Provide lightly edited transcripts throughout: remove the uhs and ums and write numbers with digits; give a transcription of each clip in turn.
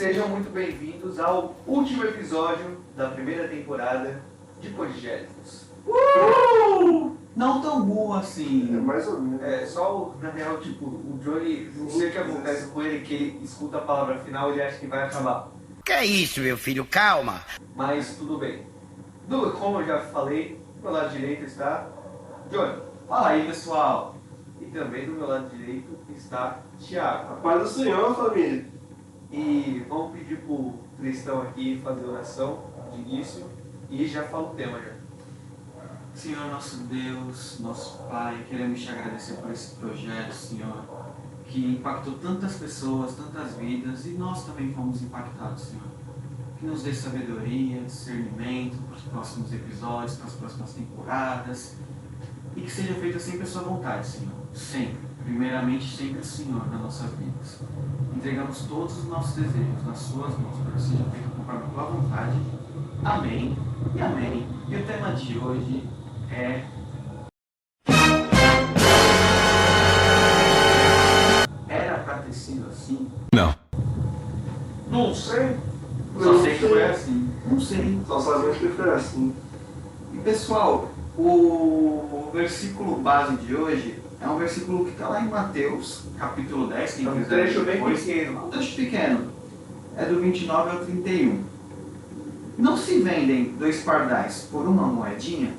Sejam muito bem-vindos ao último episódio da primeira temporada de Podigélicos. Não tão burro assim. É mais ou menos. Na real, tipo, o Johnny, não sei o que acontece com ele, que ele escuta a palavra final e ele acha que vai acabar. Que é isso, meu filho? Calma. Mas tudo bem. Como eu já falei, do meu lado direito está Johnny. Fala aí, pessoal. E também do meu lado direito está Thiago. A paz do Senhor, família. E vamos pedir pro cristão aqui fazer oração de início e já fala o tema já. Senhor nosso Deus, nosso Pai, queremos te agradecer por esse projeto, Senhor, que impactou tantas pessoas, tantas vidas, e nós também fomos impactados, Senhor. Que nos dê sabedoria, discernimento para os próximos episódios, para as próximas temporadas, e que seja feito sempre a sua vontade, Senhor. Sempre. Primeiramente, sempre o Senhor nas nossas vidas. Entregamos todos os nossos desejos nas suas mãos, para que seja feito conforme a tua vontade. Amém e amém. E o tema de hoje é... Era pra ter sido assim? Não. Não sei. Só sei que foi assim. Não sei. Só sabemos que foi assim. E pessoal, o versículo base de hoje é um versículo que está lá em Mateus, capítulo 10. Quem É um quiser trecho ler bem depois. pequeno. Um trecho pequeno. É do 29 ao 31. Não se vendem 2 pardais por uma moedinha?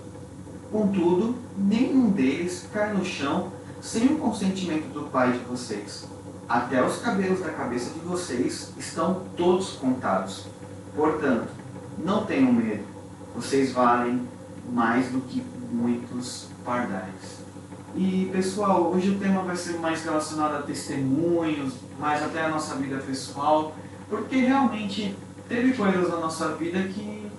Contudo, nenhum deles cai no chão sem o consentimento do Pai de vocês. Até os cabelos da cabeça de vocês estão todos contados. Portanto, não tenham medo. Vocês valem mais do que muitos pardais. E pessoal, hoje o tema vai ser mais relacionado a testemunhos, mais até a nossa vida pessoal, porque realmente teve coisas na nossa vida que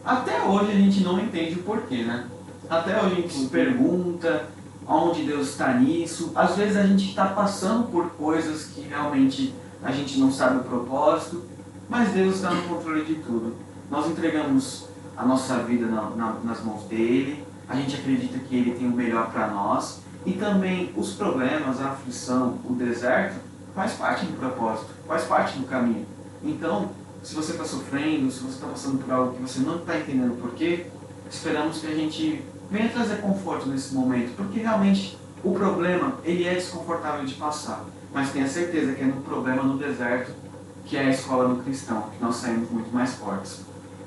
até hoje a gente não entende o porquê, né? Até hoje a gente se pergunta onde Deus está nisso. Às vezes a gente está passando por coisas que realmente a gente não sabe o propósito, mas Deus está no controle de tudo. Nós entregamos a nossa vida nas mãos dele, a gente acredita que ele tem o melhor para nós, e também os problemas, a aflição, o deserto faz parte do propósito, faz parte do caminho. Então, se você está sofrendo, se você está passando por algo que você não está entendendo por quê, esperamos que a gente venha trazer conforto nesse momento, porque realmente o problema ele é desconfortável de passar, mas tenha certeza que é no problema, no deserto, que é a escola do cristão, que nós saímos muito mais fortes.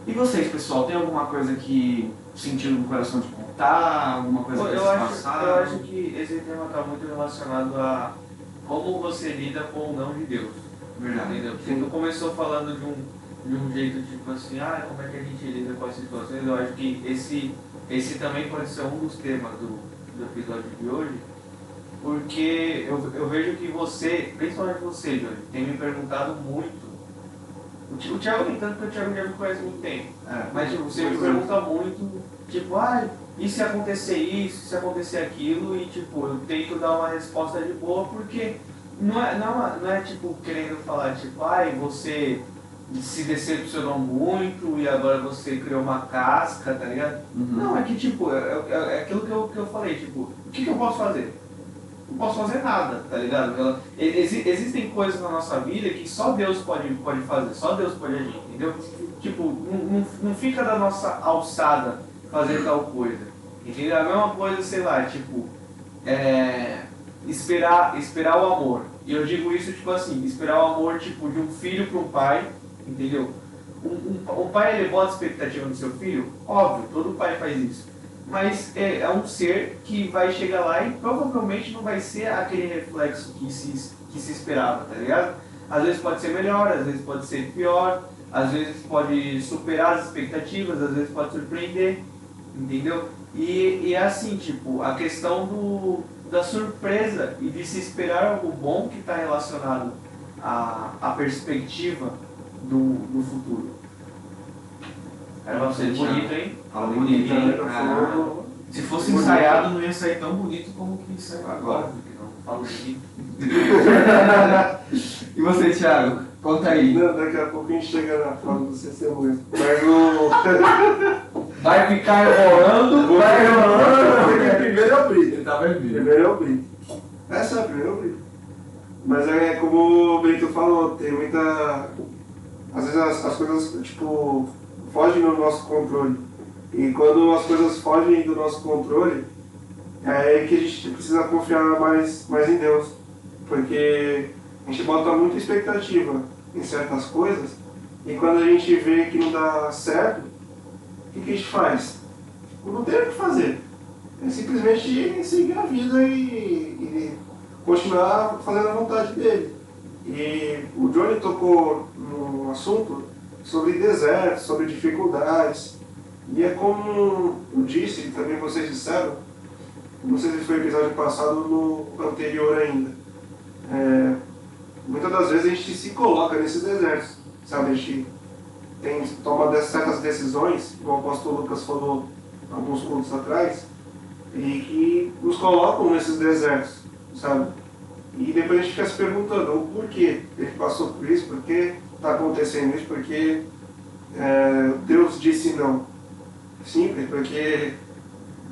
E vocês, pessoal, tem alguma coisa que sentiram no coração de contar? Alguma coisa que vocês passaram? Eu acho que esse tema está muito relacionado a como você lida com o não de Deus. Verdade. Entendeu? Porque tu começou falando de um jeito tipo assim, como é que a gente lida com as situações. Eu acho que esse também pode ser um dos temas do episódio de hoje, porque eu vejo que você, principalmente você, Johnny, tem me perguntado muito. O Thiago nem tanto, porque o Thiago já me conhece há muito tempo. Mas tipo, você me pergunta muito, tipo, e se acontecer isso, se acontecer aquilo, e tipo, eu tento dar uma resposta de boa, porque não é tipo querendo falar, tipo, você se decepcionou muito e agora você criou uma casca, tá ligado? Uhum. Não, é que tipo, é aquilo que eu falei, tipo, o que eu posso fazer? Não posso fazer nada, tá ligado? Existem coisas na nossa vida que só Deus pode fazer, só Deus pode agir, entendeu? Tipo, não fica da nossa alçada fazer tal coisa, entendeu? A mesma coisa, sei lá, tipo, esperar o amor. E eu digo isso, tipo assim, esperar o amor, tipo, de um filho para um pai, entendeu? Um pai, ele bota expectativa no seu filho, óbvio, todo pai faz isso. Mas é um ser que vai chegar lá e provavelmente não vai ser aquele reflexo que se esperava, tá ligado? Às vezes pode ser melhor, às vezes pode ser pior, às vezes pode superar as expectativas, às vezes pode surpreender, entendeu? E é assim, tipo, a questão da surpresa e de se esperar algo bom que está relacionado à perspectiva do futuro. Era pra ser bonito, hein? Fala bonito, hein? Foi Se fosse ensaiado, não ia sair tão bonito como que saiu agora. Porque não falo bonito. E você, Thiago? Conta aí. Não, daqui a pouco a gente chega na fala do testemunho. Mas o... Vai ficar enrolando, vai enrolando. Primeiro eu brinco. Ele tá vermelho. Primeiro eu brinco. Essa é a primeira eu brinco. Mas como o Brito falou, tem muita às vezes as coisas, tipo, fogem do nosso controle. E quando as coisas fogem do nosso controle, é aí que a gente precisa confiar mais em Deus. Porque a gente bota muita expectativa em certas coisas, e quando a gente vê que não dá certo, o que a gente faz? Não tem o que fazer. É simplesmente seguir a vida e continuar fazendo a vontade dele. E o Johnny tocou no assunto sobre desertos, sobre dificuldades. E é como eu disse, e também vocês disseram, não sei se foi no episódio passado ou no anterior ainda. Muitas das vezes a gente se coloca nesses desertos, sabe? A gente toma certas decisões, como o apóstolo Lucas falou alguns cultos atrás, e que nos colocam nesses desertos, sabe? E depois a gente fica se perguntando o porquê ele passou por isso, por que está acontecendo isso, porque Deus disse não. Simples, porque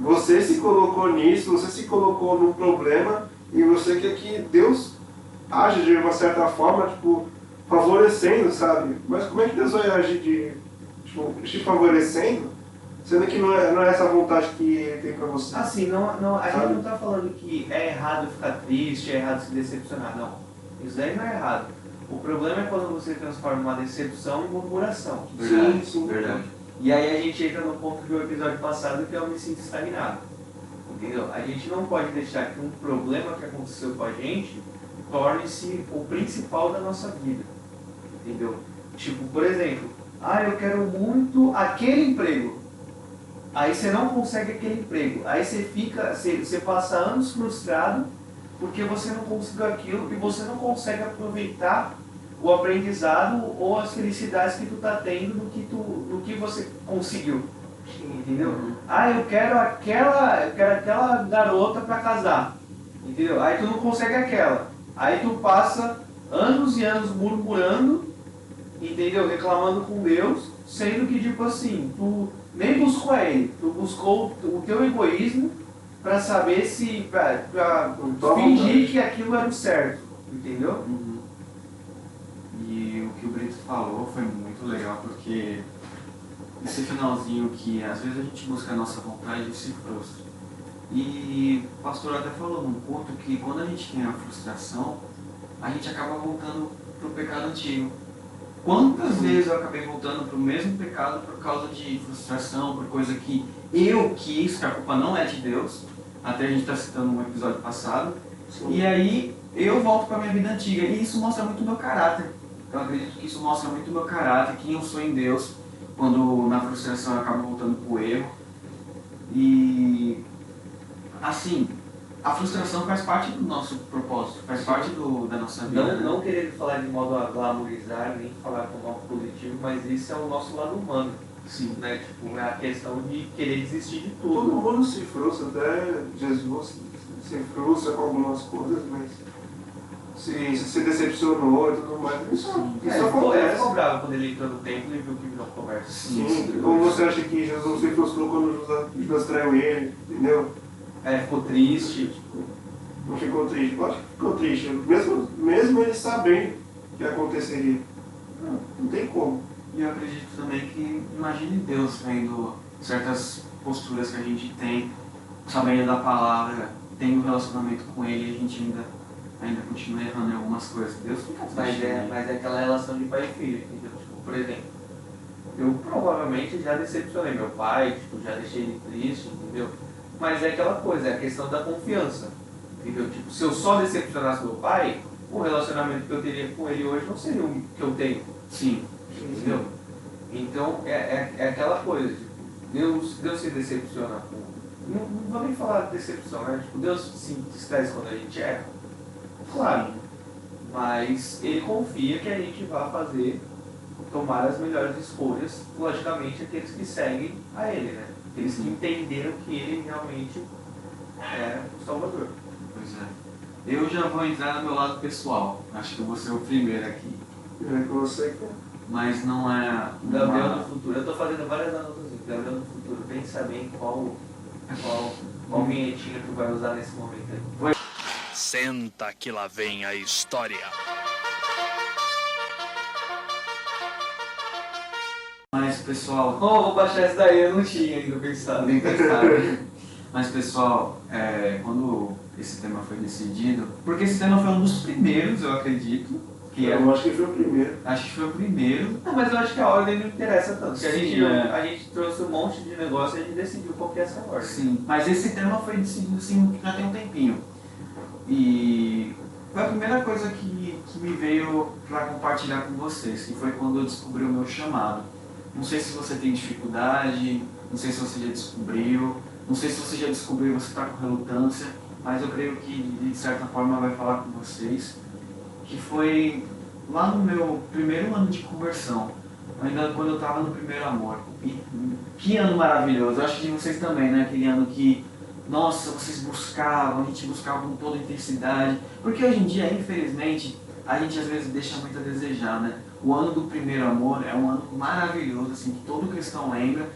você se colocou nisso, você se colocou num problema e você quer que Deus age de uma certa forma, tipo, favorecendo, sabe? Mas como é que Deus vai agir te favorecendo, sendo que não é essa vontade que Ele tem pra você? Assim, a gente não está falando que é errado ficar triste, é errado se decepcionar, não. Isso daí não é errado. O problema é quando você transforma uma decepção em murmuração. Sim, verdade. E aí a gente entra no ponto do episódio passado, que é o me sinto estagnado. Entendeu? A gente não pode deixar que um problema que aconteceu com a gente torne-se o principal da nossa vida. Entendeu? Tipo, por exemplo, eu quero muito aquele emprego. Aí você não consegue aquele emprego. Aí você passa anos frustrado porque você não conseguiu aquilo e você não consegue aproveitar o aprendizado ou as felicidades que tu tá tendo no que você conseguiu. Entendeu? Eu quero aquela garota para casar. Entendeu? Aí tu não consegue aquela. Aí tu passa anos e anos murmurando, entendeu? Reclamando com Deus, sendo que, tipo assim, tu nem buscou ele, tu buscou o teu egoísmo para saber se, pra fingir que aquilo era o certo, entendeu? E o que o Brito falou foi muito legal, porque esse finalzinho que às vezes a gente busca a nossa vontade e se frustra. E o pastor até falou num ponto que quando a gente tem a frustração, a gente acaba voltando para o pecado antigo. Quantas vezes eu acabei voltando para o mesmo pecado por causa de frustração, por coisa que eu quis, que a culpa não é de Deus, até a gente está citando um episódio passado, e aí eu volto para a minha vida antiga, e isso mostra muito o meu caráter. Eu acredito que isso mostra muito o meu caráter, quem eu sou em Deus, quando na frustração eu acabo voltando para o erro. E assim, a frustração faz parte do nosso propósito, faz parte da nossa vida. Não querendo falar de modo a glamorizar, nem falar com algo positivo, mas isso é o nosso lado humano. Sim. Né? Tipo, é a questão de querer desistir de tudo. Todo mundo se frustra, até Jesus se frustra com algumas coisas, mas se decepcionou e tudo mais. Isso Ele acontece. ficou bravo quando ele entrou no templo e viu que virou conversa. Sim. Ou você acha que Jesus não se frustrou quando Judas traiu ele, entendeu? Ficou triste. Não ficou triste. Pode que ficou triste, mesmo ele sabendo que aconteceria. Não tem como. E eu acredito também que, imagine Deus vendo certas posturas que a gente tem, sabendo da palavra, tendo um relacionamento com Ele, e a gente ainda continua errando em algumas coisas. Deus fica triste. Mas é aquela relação de pai e filho, entendeu? Tipo, por exemplo, eu provavelmente já decepcionei meu pai, tipo, já deixei ele triste, entendeu? Mas é aquela coisa, é a questão da confiança, entendeu? Tipo, se eu só decepcionasse meu pai, o relacionamento que eu teria com ele hoje não seria o que eu tenho. Sim. Entendeu? Então, é aquela coisa, tipo, Deus se decepciona com... Não vou nem falar de decepção, né? Tipo, Deus se entristece quando a gente erra. Claro. Mas Ele confia que a gente vai tomar as melhores escolhas, logicamente, aqueles que seguem a Ele, né? Aqueles que entenderam que Ele realmente é o Salvador. Pois é. Eu já vou entrar no meu lado pessoal. Acho que eu vou ser o primeiro aqui. É com você que Mas não é... Gabriel no futuro. Eu estou fazendo várias anotações. Gabriel no futuro. Pensa bem qual vinhetinha tu vai usar nesse momento aí. Senta que lá vem a história. Mas pessoal, Oh, vou baixar essa daí, eu não tinha ainda pensado. bem pensado. Mas pessoal, quando esse tema foi decidido, porque esse tema foi um dos primeiros, eu acredito, que Eu acho que foi o primeiro. acho que foi o primeiro. Não, mas eu acho que a ordem não interessa tanto. Porque Sim, a gente trouxe um monte de negócio e a gente decidiu qual que é essa ordem. Sim, mas esse tema foi decidido assim, já tem um tempinho. E foi a primeira coisa que me veio para compartilhar com vocês, que foi quando eu descobri o meu chamado. Não sei se você tem dificuldade, não sei se você já descobriu, não sei se você já descobriu e você está com relutância, mas eu creio que de certa forma vai falar com vocês, que foi lá no meu primeiro ano de conversão, ainda quando eu estava no primeiro amor. E que ano maravilhoso, eu acho que de vocês também, né? Aquele ano que, nossa, vocês buscavam, a gente buscava com toda intensidade, porque hoje em dia, infelizmente, a gente às vezes deixa muito a desejar, né? O ano do primeiro amor é um ano maravilhoso, assim, que todo cristão lembra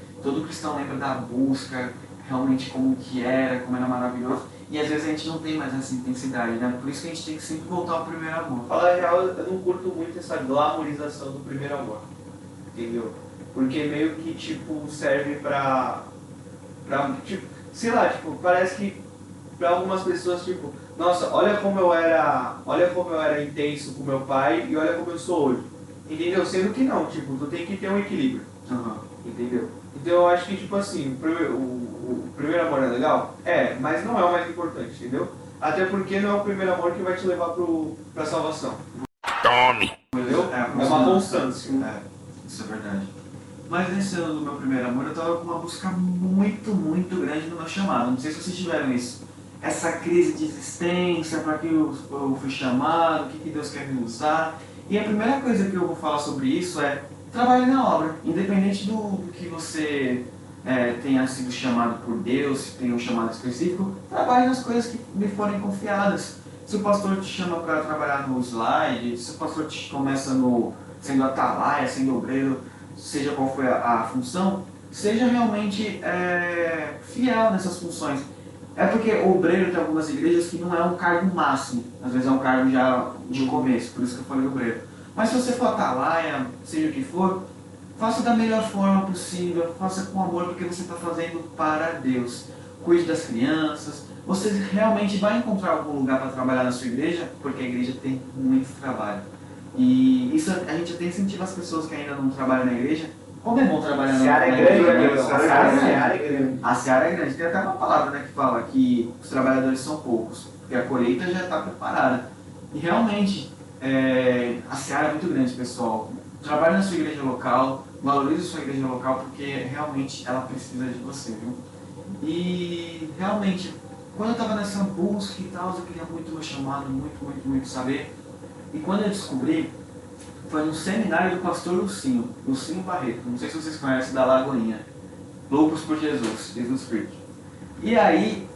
da busca, realmente como que era, como era maravilhoso, e às vezes a gente não tem mais essa intensidade, né? Por isso que a gente tem que sempre voltar ao primeiro amor. Falar a real, eu não curto muito essa glamorização do primeiro amor, entendeu? Porque meio que, tipo, serve pra tipo, sei lá, tipo, parece que pra algumas pessoas, tipo, nossa, olha como eu era intenso com meu pai e olha como eu sou hoje. Entendeu? Sendo que não, tipo, tu tem que ter um equilíbrio. Uhum. Entendeu? Então eu acho que, tipo assim, o primeiro amor é legal? É, mas não é o mais importante, entendeu? Até porque não é o primeiro amor que vai te levar pra salvação. Tome! Entendeu? É uma constância. Isso é verdade. Mas nesse ano do meu primeiro amor, eu estava com uma busca muito, muito grande no meu chamado. Não sei se vocês tiveram isso. Essa crise de existência, para que eu fui chamado, o que Deus quer me usar. E a primeira coisa que eu vou falar sobre isso é trabalhe na obra. Independente do que você tenha sido chamado por Deus, se tem um chamado específico, trabalhe nas coisas que lhe forem confiadas. Se o pastor te chama para trabalhar no slide, se o pastor te começa sendo atalaia, sendo obreiro, seja qual for a função, seja realmente fiel nessas funções. É porque o obreiro tem algumas igrejas que não é um cargo máximo, às vezes é um cargo já de começo, por isso que eu falei obreiro. Mas se você for atalaia, seja o que for, faça da melhor forma possível, faça com amor, porque você está fazendo para Deus. Cuide das crianças, você realmente vai encontrar algum lugar para trabalhar na sua igreja, porque a igreja tem muito trabalho. E isso a gente até incentiva as pessoas que ainda não trabalham na igreja. Como é bom trabalhar na igreja? A seara é grande. Tem até uma palavra, né, que fala que os trabalhadores são poucos, porque a colheita já está preparada. E realmente, a seara é muito grande, pessoal. Trabalhe na sua igreja local, valorize a sua igreja local, porque realmente ela precisa de você, viu? E realmente, quando eu estava nessa busca e tal, eu queria muito meu chamado, muito, muito, muito saber. E quando eu descobri, foi no seminário do pastor Lucinho Barreto, não sei se vocês conhecem, da Lagoinha, Loucos por Jesus Freak. E aí,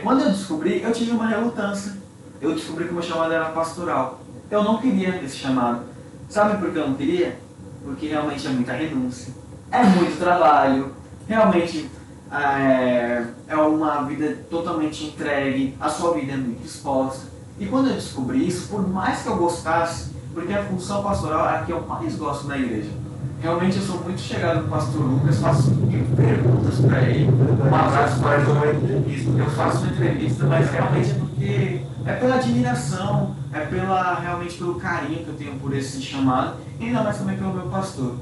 quando eu descobri, eu tive uma relutância. Eu descobri que o meu chamado era pastoral. Eu não queria esse chamado. Sabe por que eu não queria? Porque realmente é muita renúncia, é muito trabalho, realmente é uma vida totalmente entregue, a sua vida é muito exposta. E quando eu descobri isso, por mais que eu gostasse, porque a função pastoral é a que eu mais gosto na igreja. Realmente eu sou muito chegado no pastor Lucas, faço perguntas para ele, um abraço para ele, eu faço uma entrevista, mas realmente é porque é pela admiração, realmente pelo carinho que eu tenho por esse chamado, e ainda mais também pelo meu pastor.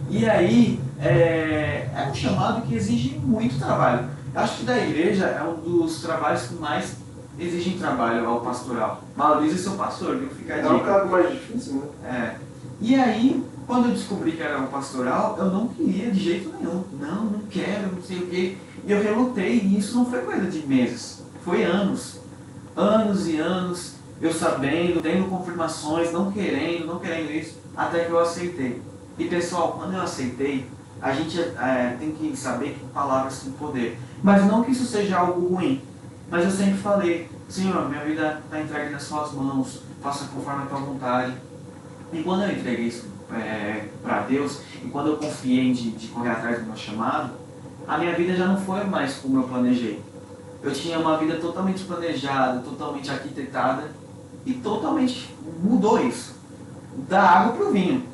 E aí, é um chamado que exige muito trabalho. Eu acho que da igreja é um dos trabalhos que mais exigem trabalho ao pastoral. Valorize seu pastor, viu? Fica a dica. É um cargo mais difícil, né? E aí, quando eu descobri que era um pastoral, eu não queria de jeito nenhum. Não quero, não sei o quê. E eu relutei, e isso não foi coisa de meses. Foi anos. Anos e anos, eu sabendo, tendo confirmações, não querendo isso, até que eu aceitei. E pessoal, quando eu aceitei, a gente tem que saber que palavras têm poder. Mas não que isso seja algo ruim. Mas eu sempre falei, Senhor, minha vida está entregue nas suas mãos, faça conforme a tua vontade. E quando eu entreguei isso para Deus, e quando eu confiei de correr atrás do meu chamado, a minha vida já não foi mais como eu planejei. Eu tinha uma vida totalmente planejada, totalmente arquitetada, e totalmente mudou isso. Da água para o vinho.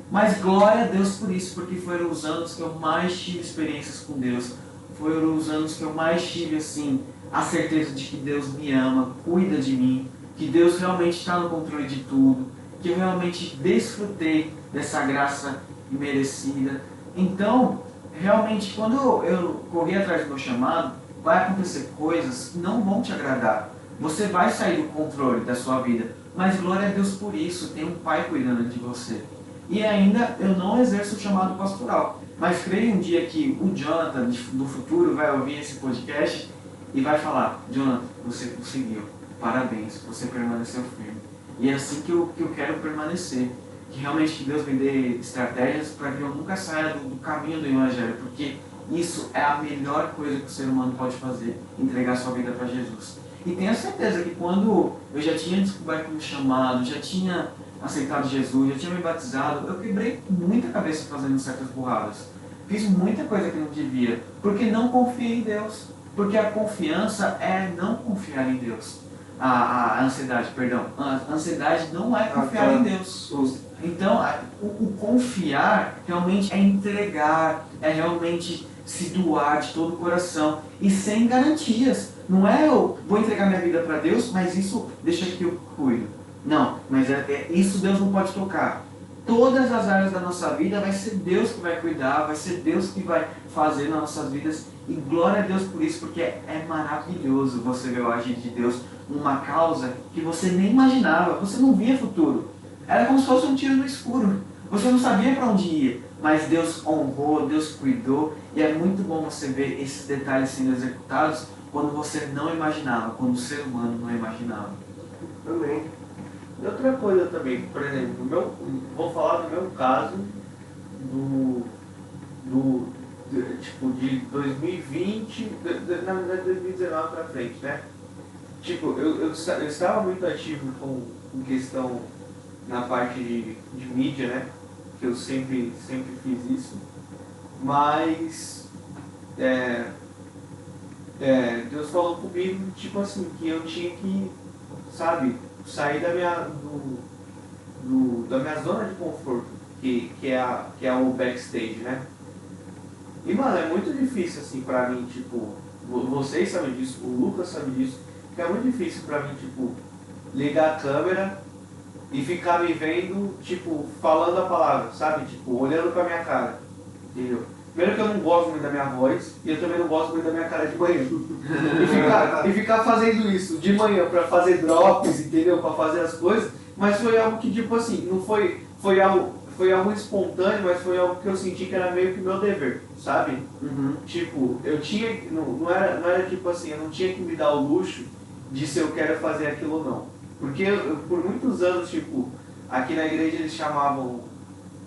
Mas glória a Deus por isso, porque foram os anos que eu mais tive experiências com Deus. Foram os anos que eu mais tive, assim, a certeza de que Deus me ama, cuida de mim, que Deus realmente está no controle de tudo, que eu realmente desfrutei dessa graça imerecida. Então, realmente, quando eu corri atrás do meu chamado, vai acontecer coisas que não vão te agradar. Você vai sair do controle da sua vida, mas glória a Deus por isso, tem um Pai cuidando de você. E ainda eu não exerço o chamado pastoral, mas creio um dia que o Jonathan do futuro vai ouvir esse podcast e vai falar: Jonathan, você conseguiu, parabéns, você permaneceu firme. E é assim que eu quero permanecer, que realmente Deus me dê estratégias para que eu nunca saia do caminho do Evangelho, porque isso é a melhor coisa que o ser humano pode fazer, entregar sua vida para Jesus. E tenha certeza que quando eu já tinha descoberto o chamado, já tinha aceitado Jesus, já tinha me batizado, eu quebrei muita cabeça fazendo certas burradas. Fiz muita coisa que não devia, porque não confiei em Deus. Porque a confiança é não confiar em Deus. A ansiedade, perdão. A ansiedade não é confiar em Deus. Então, o confiar realmente é entregar, é realmente se doar de todo o coração e sem garantias. Não é eu vou entregar minha vida para Deus, mas isso deixa que eu cuido. Não, mas isso Deus não pode tocar. Todas as áreas da nossa vida vai ser Deus que vai cuidar, vai ser Deus que vai fazer nas nossas vidas. E glória a Deus por isso, porque é maravilhoso você ver o agir de Deus numa causa que você nem imaginava, você não via futuro. Era como se fosse um tiro no escuro. Você não sabia para onde ia, mas Deus honrou, Deus cuidou. E é muito bom você ver esses detalhes sendo executados quando você não imaginava, quando o ser humano não imaginava. Também. E outra coisa também, por exemplo, vou falar do meu caso, tipo, de 2020, na verdade 2019 pra frente, né? Tipo, eu estava muito ativo com questão na parte de mídia, né? Que eu sempre fiz isso. Mas Deus falou comigo, tipo assim, que eu tinha que, sabe, sair da minha zona de conforto, que é o backstage, né? E, mano, é muito difícil, assim, pra mim, tipo, vocês sabem disso, o Lucas sabe disso, que é muito difícil pra mim, tipo, ligar a câmera e ficar me vendo, tipo, falando a palavra, sabe? Tipo, olhando pra minha cara, entendeu? Primeiro que eu não gosto muito da minha voz e eu também não gosto muito da minha cara de manhã. E ficar fazendo isso de manhã pra fazer drops, entendeu? Pra fazer as coisas, mas foi algo que, tipo assim, não foi algo espontâneo, mas foi algo que eu senti que era meio que meu dever, sabe? Uhum. Tipo, eu tinha, não era tipo assim, eu não tinha que me dar o luxo de se eu quero fazer aquilo ou não. Porque por muitos anos, tipo, aqui na igreja eles chamavam,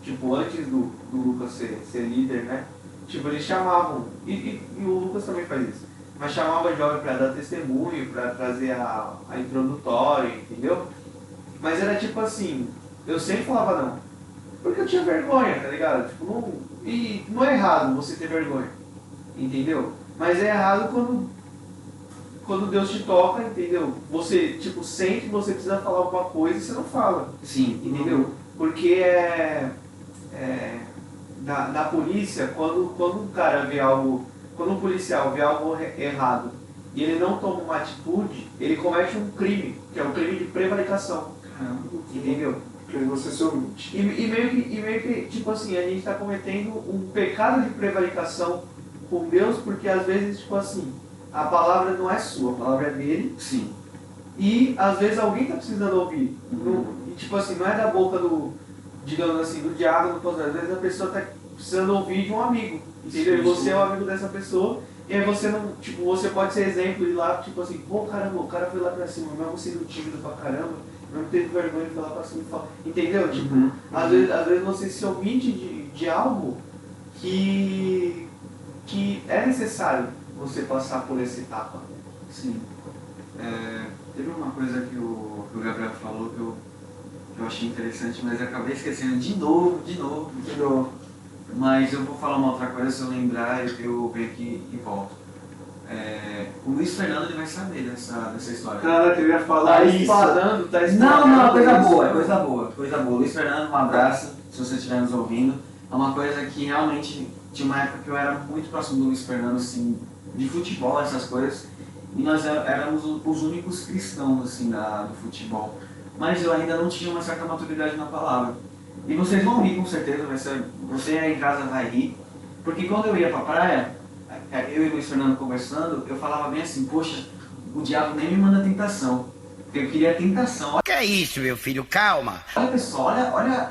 tipo, antes do Lucas ser líder, né? Tipo, eles chamavam, e o Lucas também faz isso, mas chamava jovem para dar testemunho, para trazer a introdutória, entendeu? Mas era tipo assim, eu sempre falava não, porque eu tinha vergonha, tá ligado? Tipo, e não é errado você ter vergonha, entendeu? Mas é errado quando Deus te toca, entendeu? Você, tipo, sente que você precisa falar alguma coisa e você não fala. Sim. Entendeu? Porque na polícia, quando um cara vê algo, quando um policial vê algo errado e ele não toma uma atitude, ele comete um crime, que é o crime de prevaricação. Entendeu? Porque você se omite. E meio que, tipo assim, a gente está cometendo um pecado de prevaricação com Deus, porque às vezes, tipo assim, a palavra não é sua, a palavra é dele. Sim. E às vezes alguém está precisando ouvir. E tipo assim, não é da boca digamos assim, do diabo, às vezes a pessoa está precisando ouvir de um amigo. Entendeu? E você é o amigo dessa pessoa, e aí você não, tipo, você pode ser exemplo e ir lá, tipo assim, pô, caramba, o cara foi lá pra cima, mesmo sendo tímido pra caramba, não teve vergonha de falar pra cima e falar. Entendeu? Tipo, às vezes você se omite de algo que é necessário você passar por essa etapa. Sim. Teve uma coisa que o Gabriel falou que eu achei interessante, mas eu acabei esquecendo de novo. Mas eu vou falar uma outra coisa, se eu lembrar, eu venho aqui e volto. O Luiz Fernando ele vai saber dessa história. Caraca, eu ia falar Tá isso. espadando, tá Não, não, coisa isso. boa, coisa boa, coisa boa. Luiz Fernando, um abraço, se você estiver nos ouvindo. É uma coisa que realmente tinha uma época que eu era muito próximo do Luiz Fernando, assim, de futebol, essas coisas. E nós éramos os únicos cristãos, assim, do futebol. Mas eu ainda não tinha uma certa maturidade na palavra. E vocês vão rir, com certeza, você aí em casa vai rir. Porque quando eu ia pra praia, eu e o Luiz Fernando conversando, eu falava bem assim, poxa, o diabo nem me manda tentação. Porque eu queria tentação. Que é isso, meu filho? Calma. Olha pessoal, olha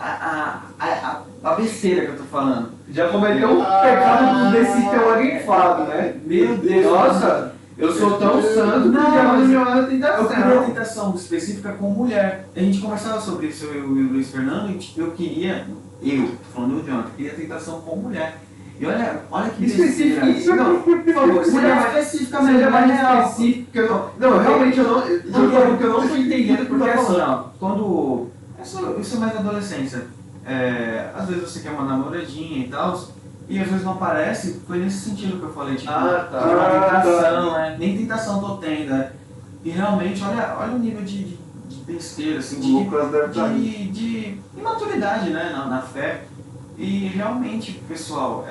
a besteira que eu tô falando. Já cometeu um pecado desse teu agrifado, né? Meu Deus. Nossa, eu sou tão santo que o diabo não me manda Eu queria tentação. tentação específica com mulher. A gente conversava sobre isso, eu e o Luiz Fernando, e eu queria, tô falando do Jonathan, eu queria tentação com mulher. E olha que Específico, besteira. não, por favor, Seja mais específica, mas seja mais real. específico. Que eu não, realmente eu não tô entendendo porque Porque tá assim, falando. ó, quando. Isso é mais adolescência. Às vezes você quer uma namoradinha e tal, e às vezes não aparece, foi nesse sentido que eu falei, tipo, Ah, tá. de uma tentação, né? Nem tentação tô tendo, né? E realmente, olha o nível de besteira, assim, O Lucas deve estar aí. de imaturidade, né, na fé. E realmente, pessoal,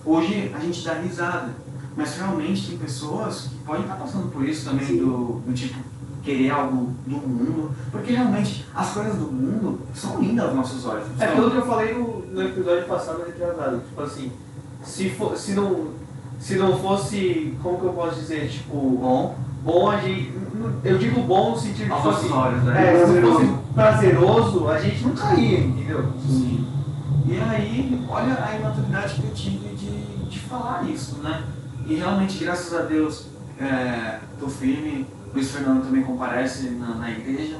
hoje a gente dá risada, mas realmente tem pessoas que podem estar passando por isso também, do tipo, querer algo do mundo, porque realmente as coisas do mundo são lindas aos nossos olhos. É aquilo que eu falei no episódio passado, retrasado. Tipo assim, se não fosse, como que eu posso dizer, tipo, bom a gente, eu digo bom no sentido de, Aos tipo nossos assim, olhos, né? se fosse prazeroso, a gente não caía, entendeu? Sim. E aí, olha a imaturidade que eu tive de falar isso, né? E realmente, graças a Deus, tô firme. Luiz Fernando também comparece na igreja.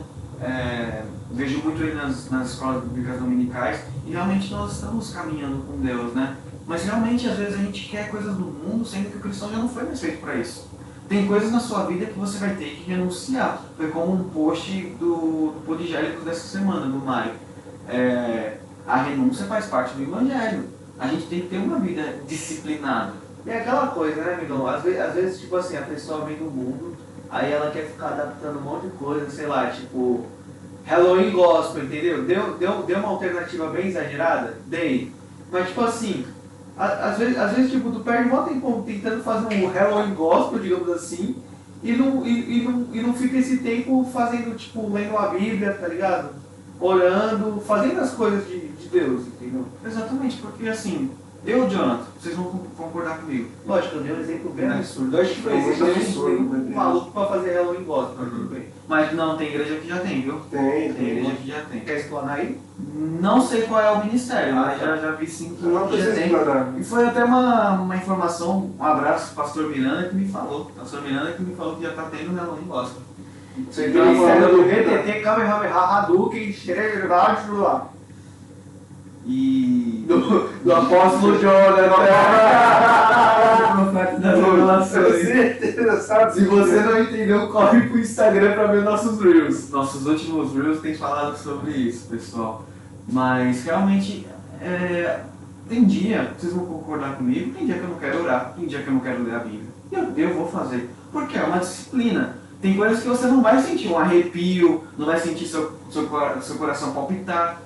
Vejo muito ele nas escolas bíblicas dominicais. E realmente nós estamos caminhando com Deus, né? Mas realmente, às vezes, a gente quer coisas do mundo, sendo que o cristão já não foi mais feito para isso. Tem coisas na sua vida que você vai ter que renunciar. Foi como um post do Podigélicos dessa semana, do Mário. A renúncia faz parte do evangelho. A gente tem que ter uma vida disciplinada. E é aquela coisa, né, amigão? Às vezes, tipo assim, a pessoa vem do mundo, aí ela quer ficar adaptando um monte de coisa, sei lá, tipo, Halloween gospel, entendeu? Deu uma alternativa bem exagerada? Dei. Mas, tipo assim, às vezes tipo, tu perde um tempo tentando fazer um Halloween gospel, digamos assim, e não fica esse tempo fazendo, tipo, lendo a Bíblia, tá ligado? Orando, fazendo as coisas de Deus, entendeu? Exatamente, porque assim, eu, Jonathan, vocês vão concordar comigo. Lógico, eu dei um exemplo bem absurdo. Eu acho que foi Muito absurdo, meu um Deus. maluco pra fazer Halloween gospel, mas tudo bem. Mas não, tem igreja que já tem, viu? Tem. Tem igreja que já tem. Quer explanar aí? Não sei qual é o ministério, mas tá. já vi sim que Não já precisa tem. explorar. E foi até uma informação, um abraço pro pastor Miranda que me falou. Pastor Miranda que me falou que já tá tendo Halloween gospel. Você viu a história do do VTT, Kamehameha, Hadouken, Shredded, lá. E... Do apóstolo Jonathan. profeta das revelações. Certeza, sabe? Se você não entendeu, corre pro Instagram pra ver nossos Reels. Nossos últimos Reels têm falado sobre isso, pessoal. Mas realmente, tem dia, vocês vão concordar comigo, tem dia que eu não quero orar, tem dia que eu não quero ler a Bíblia. E eu vou fazer, porque é uma disciplina. Tem coisas que você não vai sentir um arrepio, não vai sentir seu coração palpitar.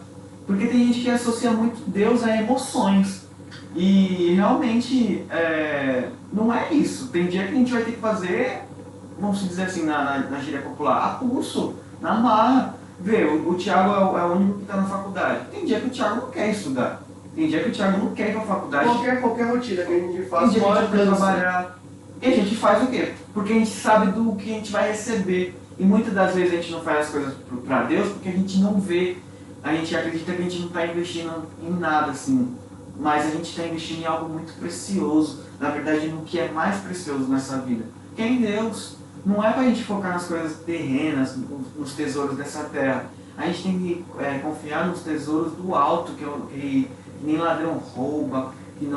Porque tem gente que associa muito Deus a emoções. E realmente não é isso. Tem dia que a gente vai ter que fazer, vamos dizer assim, na gíria popular, a pulso, na marra. Vê, o Thiago é o único que está na faculdade. Tem dia que o Thiago não quer estudar. Tem dia que o Thiago não quer ir para a faculdade. Qualquer rotina que a gente Tem faz, dia que a gente vai cansa. trabalhar. E a gente faz o quê? Porque a gente sabe do que a gente vai receber. E muitas das vezes a gente não faz as coisas para Deus porque a gente não vê. A gente acredita que a gente não está investindo em nada, assim. Mas a gente está investindo em algo muito precioso. Na verdade, no que é mais precioso nessa vida. Que é em Deus. Não é para a gente focar nas coisas terrenas, nos tesouros dessa terra. A gente tem que confiar nos tesouros do alto, que nem ladrão rouba, que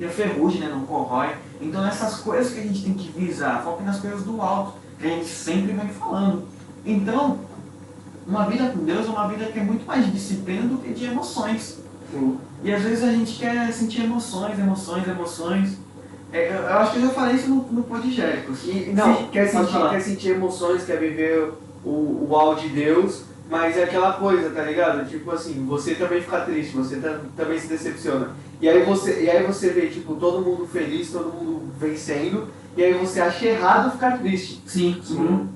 a ferrugem, né, não corrói. Então essas coisas que a gente tem que visar, foque nas coisas do alto, que a gente sempre vem falando. Então, uma vida com Deus é uma vida que é muito mais de disciplina do que de emoções. Sim. E às vezes a gente quer sentir emoções. Eu acho que eu já falei isso no Podgéricos. E, não, Sim, quer pode falar. sentir emoções, quer viver o uau de Deus, mas é aquela coisa, tá ligado? Tipo assim, você também fica triste, você também se decepciona. E aí você vê, tipo, todo mundo feliz, todo mundo vencendo, e aí você acha errado ficar triste. Sim, sim.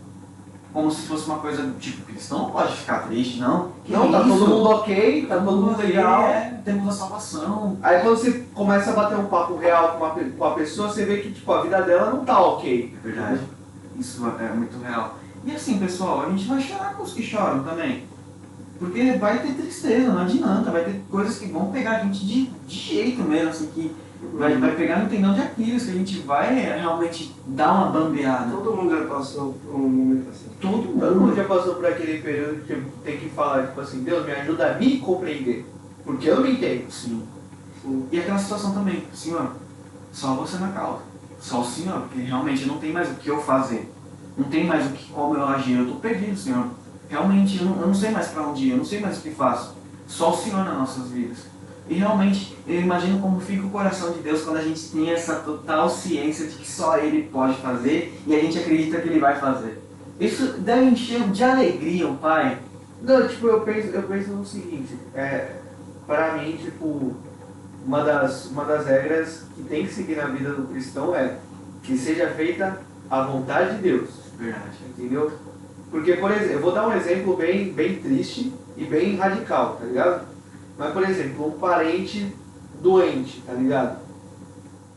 Como se fosse uma coisa, tipo, cristão não pode ficar triste, não. Que Não, tá isso? todo mundo ok, tá todo mundo legal. Temos a salvação. Aí quando você começa a bater um papo real com a pessoa, você vê que tipo, a vida dela não tá ok. É verdade. Isso é muito real. E assim, pessoal, a gente vai chorar com os que choram também. Porque vai ter tristeza, não adianta. Vai ter coisas que vão pegar a gente de jeito mesmo, assim, que vai pegar no tendão de Aquiles, que a gente vai realmente dar uma bambeada. Todo mundo já passou por um momento assim. Todo Todo mundo mundo. já passou por aquele período que tem que falar, tipo assim, Deus me ajuda a me compreender. Porque eu não me entendo. Sim. Sim. E aquela situação também, Senhor, só você na causa. Só o Senhor, porque realmente não tem mais o que eu fazer. Não tem mais como eu agir. Eu estou perdido, Senhor. Realmente, eu não sei mais para onde ir, eu não sei mais o que faço. Só o Senhor nas nossas vidas. E realmente, eu imagino como fica o coração de Deus quando a gente tem essa total ciência de que só Ele pode fazer e a gente acredita que Ele vai fazer. Isso deve encher de alegria o Pai. Não, tipo, eu penso no seguinte, pra mim, tipo, uma das regras que tem que seguir na vida do cristão é que seja feita a vontade de Deus. Verdade. Entendeu? Porque, por exemplo, eu vou dar um exemplo bem triste e bem radical, tá ligado? Mas, por exemplo, um parente doente, tá ligado?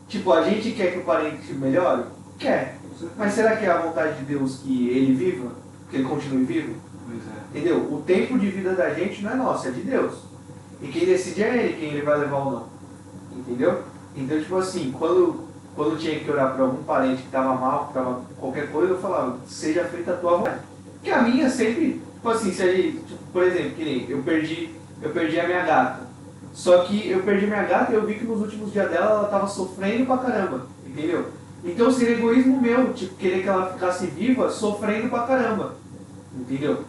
Tipo, a gente quer que o parente melhore? Quer. Mas será que é a vontade de Deus que ele viva? Que ele continue vivo? Pois é. Entendeu? O tempo de vida da gente não é nosso, é de Deus. E quem decide é ele, quem ele vai levar ou não. Entendeu? Então, tipo assim, quando tinha que orar para algum parente que estava mal, que estava qualquer coisa, eu falava, seja feita a tua vontade. Porque a minha sempre, tipo assim, se a gente, tipo, por exemplo, que nem eu perdi a minha gata. Só que eu perdi minha gata e eu vi que nos últimos dias dela ela estava sofrendo pra caramba, entendeu? Então seria egoísmo meu, tipo, querer que ela ficasse viva sofrendo pra caramba, entendeu?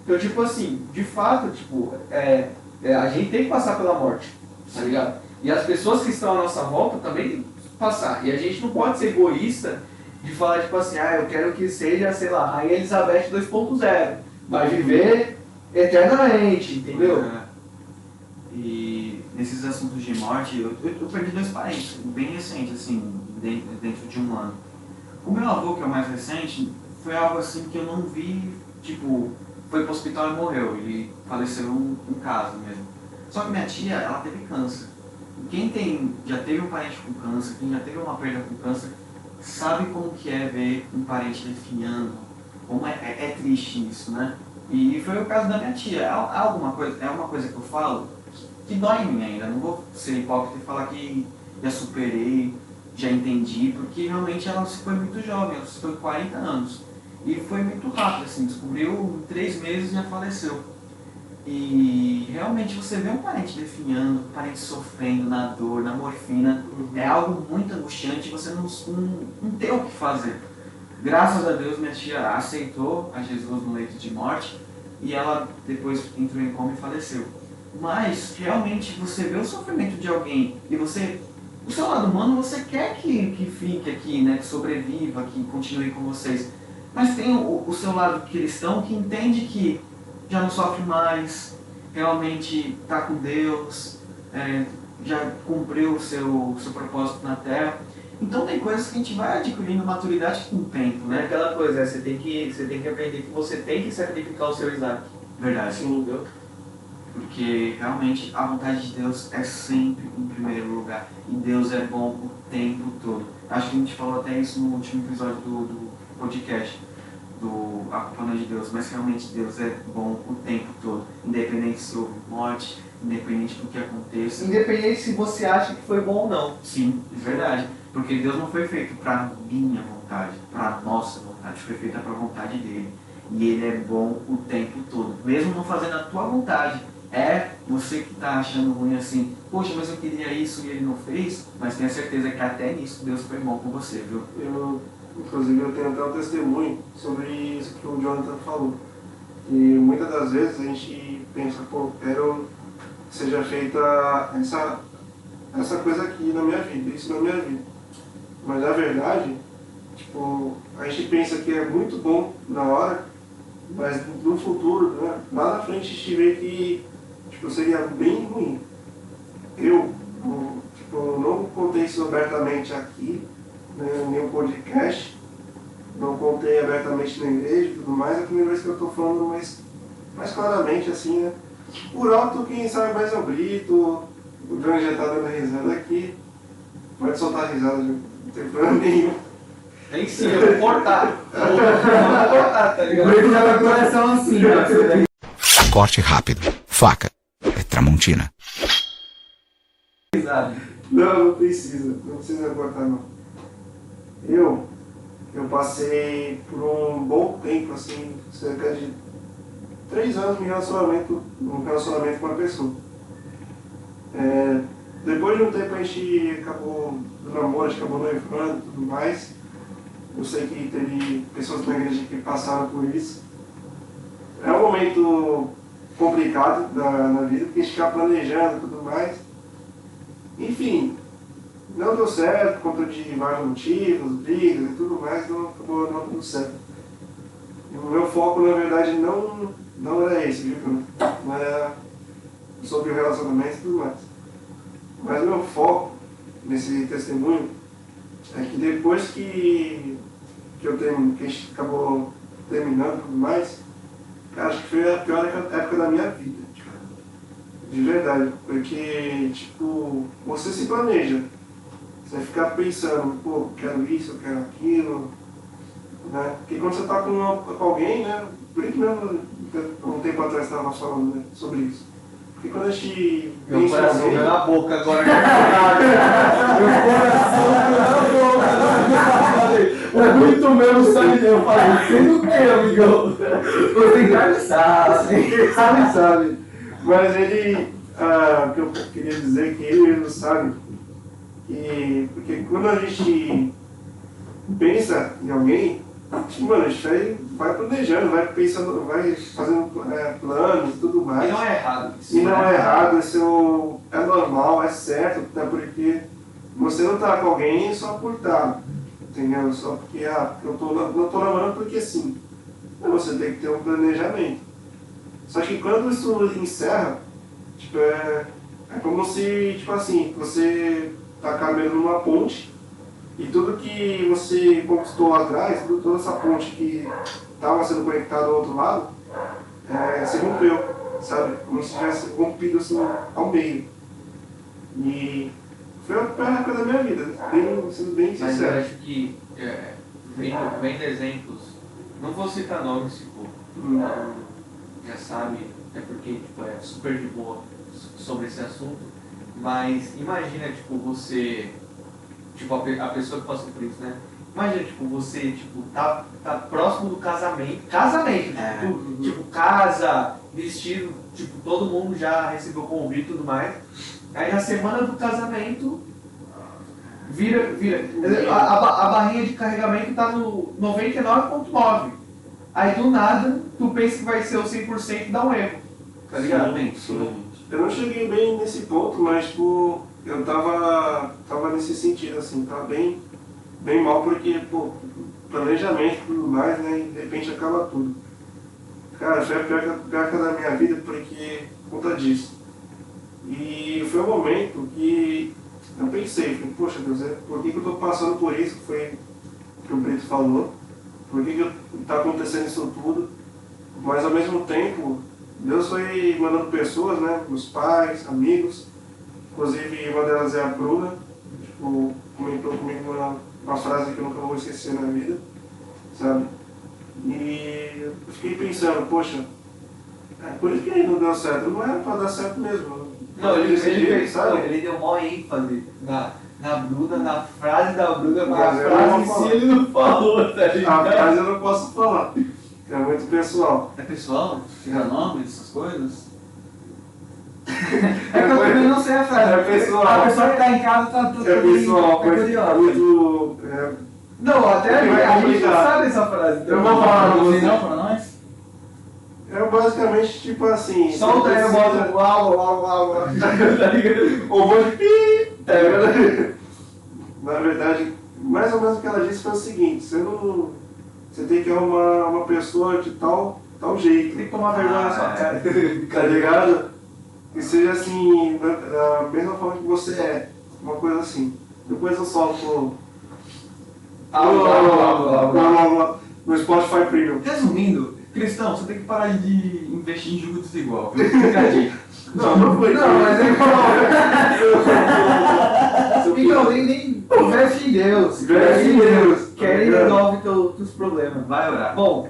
Então, tipo assim, de fato, tipo, a gente tem que passar pela morte, tá ligado? E as pessoas que estão à nossa volta também tem que passar. E a gente não pode ser egoísta de falar, tipo assim, eu quero que seja, sei lá, Rainha Elizabeth 2.0. Vai viver eternamente, entendeu? E nesses assuntos de morte, eu perdi 2 parentes, bem recentes, assim, dentro de um ano. O meu avô, que é o mais recente, foi algo assim que eu não vi, tipo, foi pro hospital e morreu. Ele faleceu em casa mesmo. Só que minha tia, ela teve câncer. Quem já teve um parente com câncer, quem já teve uma perda com câncer, sabe como que é ver um parente definhando, como é triste isso, né? E foi o caso da minha tia. É uma coisa que eu falo que dói em mim ainda. Não vou ser hipócrita e falar que já superei, já entendi, porque realmente ela se foi muito jovem, ela se foi com 40 anos. E foi muito rápido, assim, descobriu em 3 meses e já faleceu. E realmente você vê um parente definhando, um parente sofrendo na dor, na morfina, é algo muito angustiante, você não tem o que fazer. Graças a Deus minha tia aceitou a Jesus no leito de morte e ela depois entrou em coma e faleceu. Mas realmente você vê o sofrimento de alguém e você, o seu lado humano, você quer que fique aqui, né, que sobreviva, que continue com vocês. Mas tem o seu lado cristão que entende que já não sofre mais, realmente está com Deus, já cumpriu o seu propósito na Terra. Então tem coisas que a gente vai adquirindo maturidade com o tempo, Não é né? aquela coisa, você tem que aprender que você tem que sacrificar o seu Isaac. Verdade. Sim, entendeu? Porque realmente a vontade de Deus é sempre em primeiro lugar. E Deus é bom o tempo todo. Acho que a gente falou até isso no último episódio do podcast, A Culpa Não é de Deus, mas realmente Deus é bom o tempo todo. Independente se houve morte, independente do que aconteça. Independente se você acha que foi bom ou não. Sim, é verdade. Porque Deus não foi feito para minha vontade, para nossa vontade, foi feita para a vontade dele. E ele é bom o tempo todo, mesmo não fazendo a tua vontade. Você que está achando ruim assim, poxa, mas eu queria isso e ele não fez, mas tenha certeza que até nisso Deus foi bom com você, viu? Inclusive eu tenho até um testemunho sobre isso que o Jonathan falou. E muitas das vezes a gente pensa, quero que seja feita essa coisa aqui na minha vida, isso na minha vida. Mas na verdade, tipo, a gente pensa que é muito bom na hora, mas no futuro, né, lá na frente a gente vê que tipo, seria bem ruim. Eu, tipo, não contei isso abertamente aqui, né, em nenhum podcast, não contei abertamente na igreja e tudo mais, é a primeira vez que eu estou falando mais claramente, assim, né? Por alto, quem sabe mais eu grito, o John já está dando risada aqui, pode soltar risada, não tem problema nenhum. Tem sim, eu vou cortar. Eu vou cortar, tá ligado? O grito já vai coração assim, né? Corte rápido. Faca. É Tramontina. Não precisa cortar não. Eu passei por um bom tempo, assim, cerca de 3 anos num relacionamento com uma pessoa. Depois de um tempo a gente acabou no namoro, a gente acabou noivando e tudo mais. Eu sei que teve pessoas na igreja que passaram por isso. É um momento complicado na vida, porque a gente fica planejando e tudo mais. Enfim, não deu certo, por conta de vários motivos, brigas e tudo mais, acabou não dando certo. E o meu foco, na verdade, não era esse, viu? Não era sobre o relacionamento e tudo mais. Mas o meu foco nesse testemunho é que depois que a gente acabou terminando e tudo mais, cara, acho que foi a pior época da minha vida. De verdade, porque, tipo, você se planeja, você fica pensando, pô, quero isso, eu quero aquilo, né? Porque quando você tá com alguém, né, por isso mesmo, um tempo atrás estava falando, né, sobre isso. Porque quando a gente Meu pensa em coração alguém, veio na boca agora. O grito mesmo sai, eu falei, sei do que, amigão? Você sabe. Mas ele, o que eu queria dizer é que ele mesmo sabe porque quando a gente pensa em alguém, mano, a gente vai planejando, vai pensando, vai fazendo planos e tudo mais. E não é errado isso. E não é errado, isso é normal, é certo, até porque você não tá com alguém só por estar, entendeu? Só porque, eu não tô namorando porque sim. Mas você tem que ter um planejamento. Só que quando isso encerra, tipo, é como se, tipo assim, você tá caminhando numa ponte e tudo que você conquistou lá atrás, toda essa ponte que estava sendo conectada ao outro lado, se rompeu, sabe? Como se tivesse rompido assim ao meio. E foi a pior época da minha vida, sendo bem Mas eu sincero. acho que, vendo exemplos, não vou citar nomes, se for, já sabe, é porque tipo, é super de boa sobre esse assunto, mas imagina, tipo, você, tipo, a pessoa que passou por isso, né? Imagina, tipo, você, tipo, tá próximo do casamento, tipo, casa, vestido, tipo, todo mundo já recebeu convite e tudo mais, aí na semana do casamento, vira, a barrinha de carregamento tá no 99,9. Aí do nada, tu pensa que vai ser o 100% e dá um erro. Tá ligado? Sim. Eu não cheguei bem nesse ponto, mas tipo, eu tava nesse sentido, assim, tava bem mal porque, pô, planejamento e tudo mais, né? E de repente acaba tudo. Cara, foi a pior época da minha vida porque por conta disso. E foi um momento que eu pensei, falei, poxa Deus, por que eu tô passando por isso? Que foi o que o Brito falou. Por que tá acontecendo isso tudo? Mas ao mesmo tempo, Deus foi mandando pessoas, né? Meus pais, amigos. Inclusive uma delas é a Bruna. Tipo, comentou comigo uma frase que eu nunca vou esquecer na vida, sabe? E eu fiquei pensando, poxa, por isso que não deu certo. Não era pra dar certo mesmo. Não, ele deu maior ênfase na Bruna, na frase da Bruna, mas a frase em si ele não falou, tá ligado? A frase eu não posso falar, é muito pessoal. É pessoal? Tira nome, essas coisas? É que eu também não sei a frase. É pessoal. A pessoa que tá em casa tá É pessoal, mas curiosa. muito... Não, até a gente não sabe essa frase. Eu vou falar pra você. Não, pra nós? É basicamente tipo assim... Solta aí, eu boto uau. Ou vou de pi. Na verdade, mais ou menos o que ela disse foi o seguinte, você tem que arrumar uma pessoa de tal jeito. Tem que tomar vergonha na sua cara. Tá ligado? Que seja assim, da mesma forma que você é. Uma coisa assim. Depois eu solto no Spotify Premium. Resumindo, cristão, você tem que parar de investir em jogo desigual. Viu? Fica a dica. Não foi. Não, mas é igual. Nem investe em Deus. Investe em Deus. Que aí resolve teus problemas. Vai orar. Bom,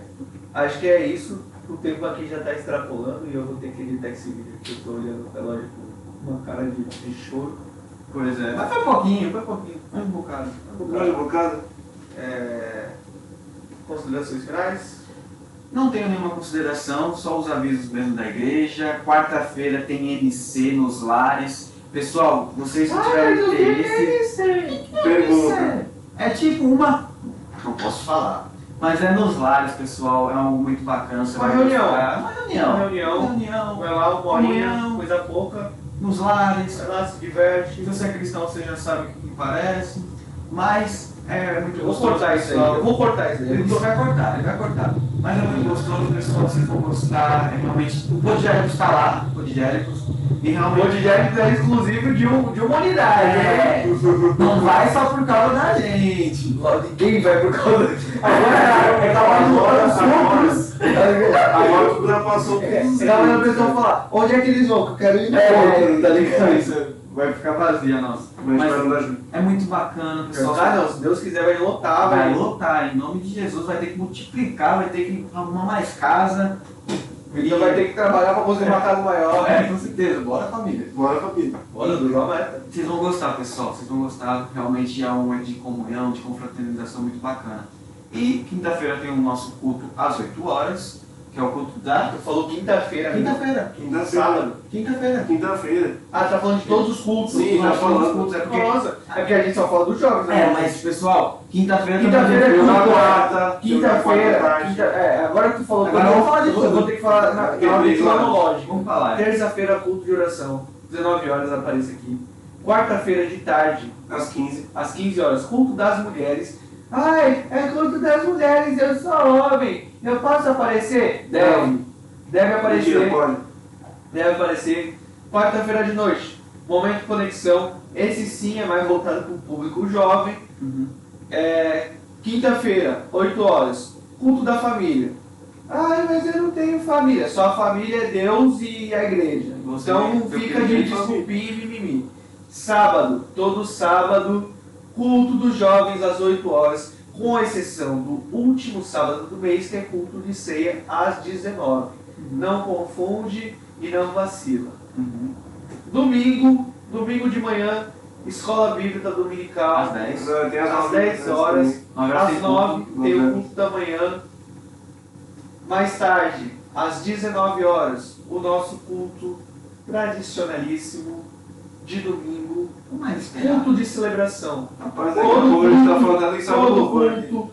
acho que é isso. O tempo aqui já está extrapolando e eu vou ter que editar esse vídeo aqui. Eu estou olhando o relógio com uma cara de choro. Pois é. Mas foi pouquinho. Foi um bocado. Mais um bocado? Considerações finais? Não tenho nenhuma consideração, só os avisos mesmo da igreja. Quarta-feira tem MC nos lares. Pessoal, vocês que tiverem interesse... Pergunta. É tipo uma... Não posso falar. Mas é nos lares, pessoal. É algo muito bacana. Você Uma vai reunião. gostar. Uma Reunião. reunião. Vai lá, uma horinha, Comunhão. coisa pouca. Nos lares. Vai lá, se diverte. Se você é cristão, você já sabe o que parece. Mas é muito Eu vou gostoso, cortar isso aí. pessoal. Eu vou cortar isso aí. Ele vai cortar. Mas é muito gostoso, pessoal, vocês vão gostar. É realmente, o Podgéricos está lá, Podgéricos. E O realmente... Podgéricos é exclusivo de uma unidade. É, não vai só por causa da gente. Ninguém vai por causa Agora tudo já passou por isso. Agora a pessoa falar, onde é que eles vão? Que eu quero ir no ponto, tá ligado? Isso vai ficar vazia, nossa. Mas Mas vai não dar ajuda. é muito bacana, pessoal. Ah, não, se Deus quiser vai lotar, Vai velho. lotar, em nome de Jesus, vai ter que multiplicar, vai ter que arrumar mais casa. Então vai ter que trabalhar pra conseguir uma casa maior. Com certeza, bora família. Bora, família. Bora, Deus, uma meta. Vocês vão gostar, pessoal, vocês vão gostar. Realmente é um momento de comunhão, de confraternização muito bacana. E quinta-feira tem o nosso culto às 8 horas, que é o culto da... Tu falou quinta-feira, amigo. Quinta-feira. Sábado. Quinta-feira. Quinta-feira. Ah, tá falando de todos os cultos. Sim, Nós tá falamos falando. dos cultos. É porque, nossa, é porque a gente só fala dos jogos, né? Mas, pessoal, quinta-feira Quinta-feira é também. culto. quarta. Quinta-feira. Agora que tu falou, Agora eu vou falar de eu tudo. vou ter que falar na ordem cronológica. Vamos falar. Terça-feira, culto de oração. 19 horas aparece aqui. Quarta-feira de tarde, Às 15. às 15 horas, culto das mulheres. Ai, é culto das mulheres, eu sou homem. Eu posso aparecer? Deve aparecer. Mentira, pode. Deve aparecer. Quarta-feira de noite, momento de conexão. Esse sim é mais voltado para o público jovem. Quinta-feira, 8 horas, culto da família. Ai, mas eu não tenho família. Só a família é Deus e a igreja. Você Então tem fica que de ter desculpinha e mimimi. Sábado, todo sábado, culto dos jovens às 8 horas, com exceção do último sábado do mês, que é culto de ceia às 19. Não confunde e não vacila. Domingo de manhã, escola bíblica dominical. Às 10. Tem Às 10 horas. Às 9 tem o culto da manhã. Mais tarde, às 19 horas, o nosso culto tradicionalíssimo de domingo. O mais esperado. Culto de celebração. Rapaz, daqui a pouco a gente tá falando da lição do Todo louvor aqui. culto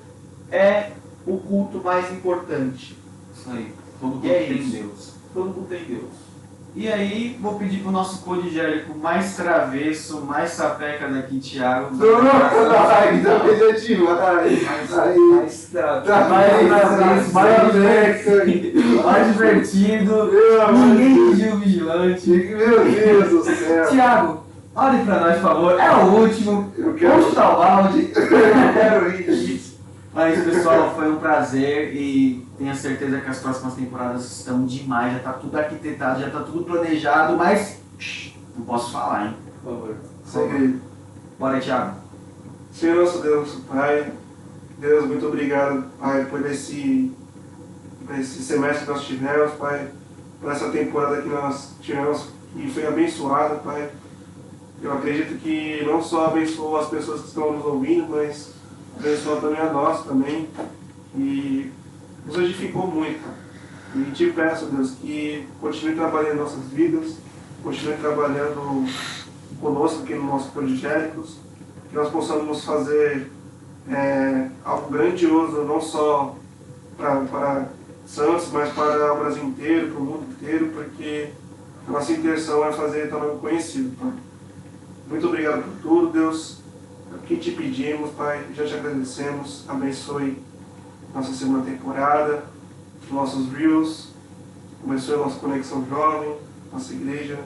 é o culto mais importante. Isso aí. Todo mundo E é tem isso. Deus. Todo mundo tem Deus. E aí, vou pedir pro nosso podgérico mais travesso, mais sapeca daqui, Thiago. Ai, tá objetivo. Mais travesso, mais divertido. Ninguém pediu vigilante. Meu Deus do céu. Thiago, olhe pra nós, por favor. É o último. Eu quero- Vamos chutar o balde. Eu quero ir. Mas, pessoal, foi um prazer e tenho certeza que as próximas temporadas estão demais. Já tá tudo arquitetado, já tá tudo planejado, mas não posso falar, hein? Por favor. Segredo. Bora aí, Thiago. Senhor nosso Deus, Pai, Deus, muito obrigado, Pai, por esse semestre que nós tivemos, Pai, por essa temporada que nós tivemos, que foi abençoada, Pai. Eu acredito que não só abençoou as pessoas que estão nos ouvindo, mas abençoou também a nós também, e nos edificou muito. E te peço, Deus, que continue trabalhando em nossas vidas, continue trabalhando conosco aqui no nosso Podgéricos, que nós possamos fazer algo grandioso, não só para Santos, mas para o Brasil inteiro, para o mundo inteiro, porque a nossa intenção é fazer teu nome conhecido, Pai. Muito obrigado por tudo, Deus. o que te pedimos, Pai, já te agradecemos, abençoe nossa segunda temporada, nossos Reels, abençoe a nossa Conexão Jovem, nossa igreja,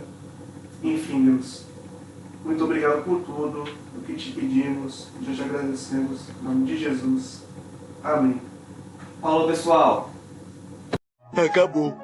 enfim, Deus. Muito obrigado por tudo, o que te pedimos, já te agradecemos, em nome de Jesus. Amém. Falou, pessoal! Acabou.